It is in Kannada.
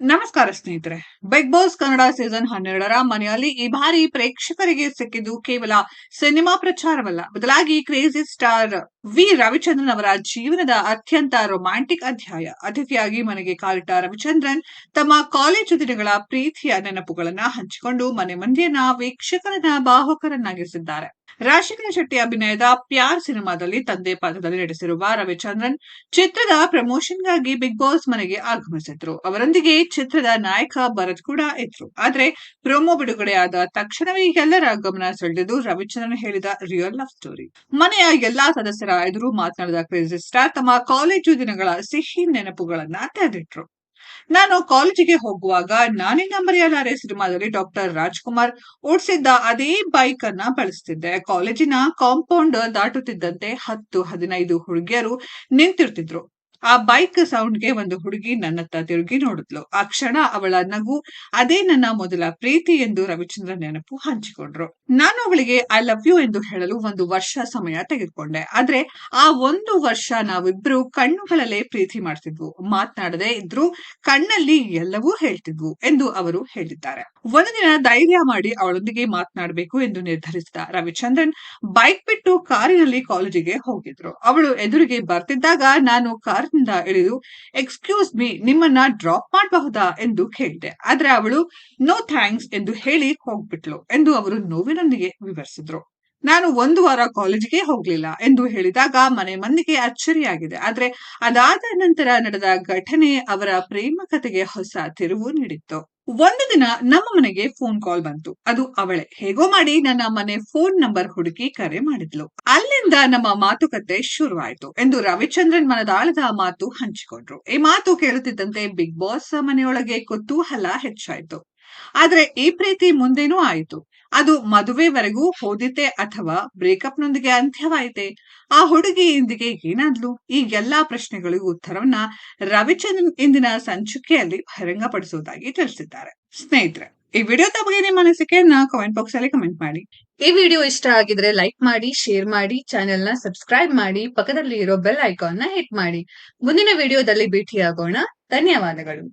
ನಮಸ್ಕಾರ ಸ್ನೇಹಿತರೆ. ಬಿಗ್ ಬಾಸ್ ಕನ್ನಡ ಸೀಸನ್ 12ರ ಮನೆಯಲ್ಲಿ ಈ ಬಾರಿ ಪ್ರೇಕ್ಷಕರಿಗೆ ಸಿಕ್ಕಿದ್ದು ಕೇವಲ ಸಿನಿಮಾ ಪ್ರಚಾರವಲ್ಲ, ಬದಲಾಗಿ ಕ್ರೇಜಿ ಸ್ಟಾರ್ ರವಿಚಂದ್ರನ್ ಅವರ ಜೀವನದ ಅತ್ಯಂತ ರೊಮ್ಯಾಂಟಿಕ್ ಅಧ್ಯಾಯ. ಅತಿಥಿಯಾಗಿ ಮನೆಗೆ ಕಾಲಿಟ್ಟ ರವಿಚಂದ್ರನ್ ತಮ್ಮ ಕಾಲೇಜು ದಿನಗಳ ಪ್ರೀತಿಯ ನೆನಪುಗಳನ್ನ ಹಂಚಿಕೊಂಡು ಮನೆ ಮಂದಿಯನ್ನ ವೀಕ್ಷಕರನ್ನ ಬಾಹುಕರನ್ನಾಗಿಸಿದ್ದಾರೆ. ರಾಜಶೇಖರ ಶೆಟ್ಟಿ ಅಭಿನಯದ ಪ್ಯಾರ್ ಸಿನಿಮಾದಲ್ಲಿ ತಂದೆ ಪಾತ್ರದಲ್ಲಿ ನಟಿಸಿರುವ ರವಿಚಂದ್ರನ್ ಚಿತ್ರದ ಪ್ರಮೋಷನ್ಗಾಗಿ ಬಿಗ್ ಬಾಸ್ ಮನೆಗೆ ಆಗಮಿಸಿದ್ರು. ಅವರೊಂದಿಗೆ ಚಿತ್ರದ ನಾಯಕ ಭರತ್ ಕೂಡ ಇದ್ರು. ಆದ್ರೆ ಪ್ರೊಮೋ ಬಿಡುಗಡೆಯಾದ ತಕ್ಷಣವೇ ಎಲ್ಲರ ಗಮನ ಸೆಳೆದಿದ್ದು ರವಿಚಂದ್ರನ್ ಹೇಳಿದ ರಿಯಲ್ ಲವ್ ಸ್ಟೋರಿ. ಮನೆಯ ಎಲ್ಲಾ ಸದಸ್ಯರ ಎದುರು ಮಾತನಾಡಿದ ಕ್ರೇಜಿ ಸ್ಟಾರ್ ತಮ್ಮ ಕಾಲೇಜು ದಿನಗಳ ಸಿಹಿ ನೆನಪುಗಳನ್ನ ತೆರೆದಿಟ್ರು. ನಾನು ಕಾಲೇಜಿಗೆ ಹೋಗುವಾಗ ನಾನಿನ್ನ ಮರೆಯಲಾರೆ ಸಿನಿಮಾದಲ್ಲಿ ಡಾಕ್ಟರ್ ರಾಜ್ಕುಮಾರ್ ಓಡಿಸಿದ್ದ ಅದೇ ಬೈಕ್ ಅನ್ನ ಬಳಸ್ತಿದ್ದೆ. ಕಾಲೇಜಿನ ಕಾಂಪೌಂಡ್ ದಾಟುತ್ತಿದ್ದಂತೆ 10-15 ಹುಡುಗಿಯರು ನಿಂತಿರ್ತಿದ್ರು. ಆ ಬೈಕ್ ಸೌಂಡ್ಗೆ ಒಂದು ಹುಡುಗಿ ನನ್ನತ್ತ ತಿರುಗಿ ನೋಡಿದ್ಲು. ಆ ಕ್ಷಣ ಅವಳ ನಗು ಅದೇ ನನ್ನ ಮೊದಲ ಪ್ರೀತಿ ಎಂದು ರವಿಚಂದ್ರನ್ ನೆನಪು ಹಂಚಿಕೊಂಡ್ರು. ನಾನು ಅವಳಿಗೆ ಐ ಲವ್ ಯು ಎಂದು ಹೇಳಲು 1 ವರ್ಷ ಸಮಯ ತೆಗೆದುಕೊಂಡೆ. ಆದ್ರೆ ಆ 1 ವರ್ಷ ನಾವಿಬ್ರು ಕಣ್ಣುಗಳಲ್ಲೇ ಪ್ರೀತಿ ಮಾಡ್ತಿದ್ವು, ಮಾತನಾಡದೆ ಇದ್ರು ಕಣ್ಣಲ್ಲಿ ಎಲ್ಲವೂ ಹೇಳ್ತಿದ್ವು ಎಂದು ಅವರು ಹೇಳಿದ್ದಾರೆ. ಒಂದು ದಿನ ಧೈರ್ಯ ಮಾಡಿ ಅವಳೊಂದಿಗೆ ಮಾತನಾಡಬೇಕು ಎಂದು ನಿರ್ಧರಿಸಿದ ರವಿಚಂದ್ರನ್ ಬೈಕ್ ಬಿಟ್ಟು ಕಾರಿನಲ್ಲಿ ಕಾಲೇಜಿಗೆ ಹೋಗಿದ್ರು. ಅವಳು ಎದುರಿಗೆ ಬರ್ತಿದ್ದಾಗ ನಾನು ಕಾರಿನಿಂದ ಇಳಿದು ಎಕ್ಸ್ಕ್ಯೂಸ್ ಮೀ, ನಿಮ್ಮನ್ನ ಡ್ರಾಪ್ ಮಾಡಬಹುದಾ ಎಂದು ಕೇಳಿದೆ. ಆದ್ರೆ ಅವಳು ನೋ ಥ್ಯಾಂಕ್ಸ್ ಎಂದು ಹೇಳಿ ಹೋಗ್ಬಿಟ್ಲು ಎಂದು ಅವರು ನೋವಿನೊಂದಿಗೆ ವಿವರಿಸಿದ್ರು. ನಾನು 1 ವಾರ ಕಾಲೇಜಿಗೆ ಹೋಗ್ಲಿಲ್ಲ ಎಂದು ಹೇಳಿದಾಗ ಮನೆ ಮಂದಿಗೆ ಅಚ್ಚರಿಯಾಗಿದೆ. ಆದ್ರೆ ಅದಾದ ನಂತರ ನಡೆದ ಘಟನೆ ಅವರ ಪ್ರೇಮ ಕಥೆಗೆ ಹೊಸ ತಿರುವು ನೀಡಿತ್ತು. ಒಂದು ದಿನ ನಮ್ಮ ಮನೆಗೆ ಫೋನ್ ಕಾಲ್ ಬಂತು. ಅದು ಅವಳೇ ಹೇಗೋ ಮಾಡಿ ನನ್ನ ಮನೆ ಫೋನ್ ನಂಬರ್ ಹುಡುಕಿ ಕರೆ ಮಾಡಿದ್ಲು. ಅಲ್ಲಿಂದ ನಮ್ಮ ಮಾತುಕತೆ ಶುರುವಾಯಿತು ಎಂದು ರವಿಚಂದ್ರನ್ ಮನದಾಳದ ಮಾತು ಹಂಚಿಕೊಂಡ್ರು. ಈ ಮಾತು ಕೇಳುತ್ತಿದ್ದಂತೆ ಬಿಗ್ ಬಾಸ್ ಮನೆಯೊಳಗೆ ಕುತೂಹಲ ಹೆಚ್ಚಾಯಿತು. ಆದ್ರೆ ಈ ಪ್ರೀತಿ ಮುಂದೇನೂ ಆಯಿತು. ಅದು ಮದುವೆವರೆಗೂ ಹೋದಿತ್ತೆ ಅಥವಾ ಬ್ರೇಕಪ್ ನೊಂದಿಗೆ ಅಂತ್ಯವಾಯಿತೆ? ಆ ಹುಡುಗಿ ಇಂದಿಗೆ ಏನಾದ್ಲು? ಈ ಎಲ್ಲಾ ಪ್ರಶ್ನೆಗಳಿಗೂ ಉತ್ತರವನ್ನ ರವಿಚಂದ್ರನ್ ಇಂದಿನ ಸಂಚಿಕೆಯಲ್ಲಿ ಬಹಿರಂಗಪಡಿಸುವುದಾಗಿ ತಿಳಿಸಿದ್ದಾರೆ. ಸ್ನೇಹಿತರೆ, ಈ ವಿಡಿಯೋ ಬಗ್ಗೆ ನಿಮ್ಮ ಅನಿಸಿಕೆಯನ್ನ ಕಾಮೆಂಟ್ ಬಾಕ್ಸ್ ಅಲ್ಲಿ ಕಮೆಂಟ್ ಮಾಡಿ. ಈ ವಿಡಿಯೋ ಇಷ್ಟ ಆಗಿದ್ರೆ ಲೈಕ್ ಮಾಡಿ, ಶೇರ್ ಮಾಡಿ, ಚಾನೆಲ್ ನ ಸಬ್ಸ್ಕ್ರೈಬ್ ಮಾಡಿ, ಪಕ್ಕದಲ್ಲಿ ಇರೋ ಬೆಲ್ ಐಕಾನ್ ನ ಹಿಟ್ ಮಾಡಿ. ಮುಂದಿನ ವಿಡಿಯೋದಲ್ಲಿ ಭೇಟಿಯಾಗೋಣ. ಧನ್ಯವಾದಗಳು.